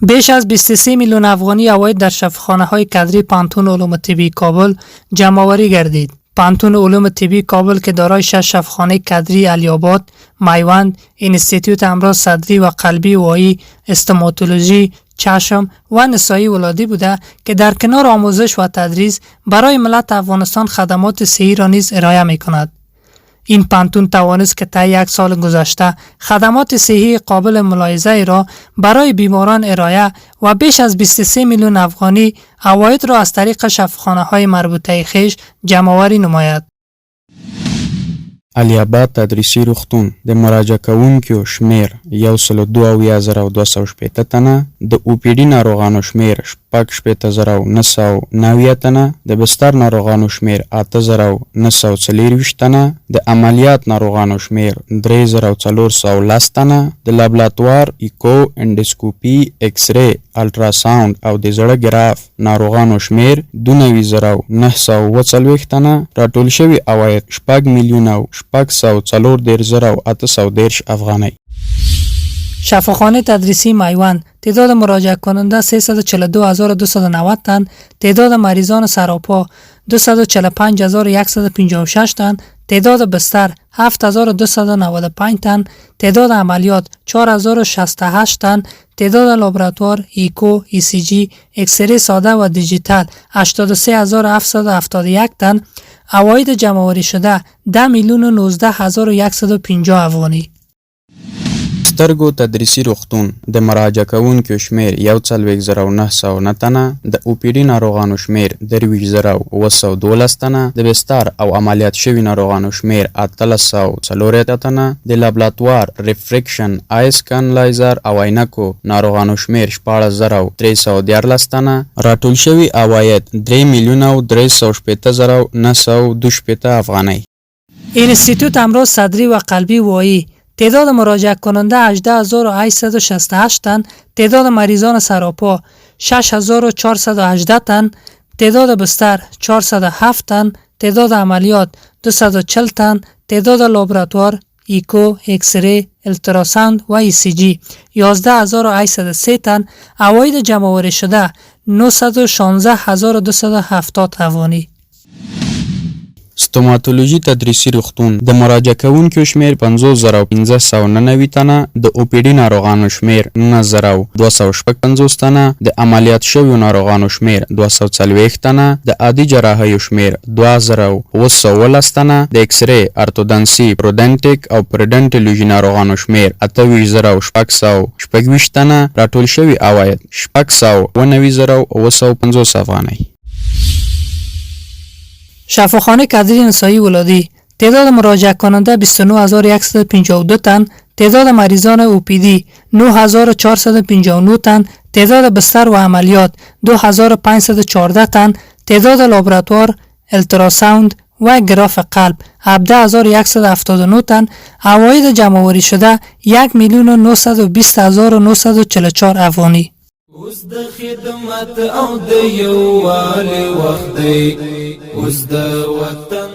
بیش از 23 میلیون افغانی عواید در شفاخانه‌های کادری پانتون علوم طبی کابل جمع‌آوری گردید. پانتون علوم طبی کابل که دارای 6 شفاخانه کادری علی‌آباد، میوند، اینستیتوت امراض صدری و قلبی وایی، استوماتولوژی، چشم و نسایی ولادی بوده که در کنار آموزش و تدریس برای ملت افغانستان خدمات صحی را نیز ارائه می‌کند. این پانتون توانست که طی یک سال گذشته خدمات صحی قابل ملاحظه را برای بیماران ارائه و بیش از 23 میلیون افغانی عواید را از طریق شفاخانه‌های مربوطه خویش جمع‌آوری نماید. علی‌آباد تدریسي روغتون د مراجعه کوونکو شمیر 102,280 تنه، د اوپیډي ناروغانو شمیر 6,990 تنه، د بستر ناروغانو شمیر 8,924 تنه، د عملیات ناروغانو شمیر 3,410 تنه، د لابراتوار ایکو، اندوسکوپي، ایکس ری، الټراساوند او د زړه ګراف ناروغانو شمیر 2,940 تنه. راټول شوي عواید 4,640,810 افغانۍ. شفاخانه تدریسی میوند تعداد مراجعه کننده 342,290 تن، تعداد مریضان سراپا 245,156 تن، تعداد بستر 7,295 تن، تعداد عملیات 4,068 تن، تعداد لابراتوار ایکو، ECG، اکسری ساده و دیجیتال 83,771 تن. عواید جمع‌آوری شده 10,19,150 افغانی. سترګو تدریسي روغتون د مراجعه کوونکو شمیر 41,909 تنه، د اوپیډي ناروغانو شمیر 23,912 تنه، د بستر او عملیات شوي ناروغانو شمیر 804 تنه، د لابراتوار ریفریکشن، آی سکن لایزر او عینکو ناروغانو شمیر 14,314 تنه. راټول شوي عواید 3,316,912 افغانۍ. اینستیتوت امراض صدری و قلبی وایی تعداد مراجعه کننده 18,868 تن، تعداد مریضان سراپا 6,418 تن، تعداد بستر 407 تن، تعداد عملیات 240 تن، تعداد لابراتوار ایکو، ایکس ری، التراساوند و ECG 11,803 تن. عواید جمع‌آوری شده 916,270 افغانی. ستوماتولوژي تدریسي روغتون د مراجعه کوونکو شمیر 50,590 تنه، د اوپیډي ناروغانو شمیر 19,255 تنه، د عملیات شویو ناروغانو شمیر 240 تنه، د عادي جراحیو شمیر 2,212 تنه، د ایکس ری، ارتودنسي، پرودنټیک او پرډنټولوژي ناروغانو شمیر 28,626 تنه. راټول شوي عواید 6,9,950 افغانۍ. شفاخانه کادری نسایی ولادی تعداد مراجعه کننده 29,152 تن، تعداد مریضان اوپیدی 9,459 تن، تعداد بستر و عملیات 2,514 تن، تعداد لابراتوار التراساوند و گراف قلب 17,179 تن. عواید جمع‌آوری شده 1,920,944 افغانی. اوس د خدمت او د یووالي وخت دی، اوس د وطن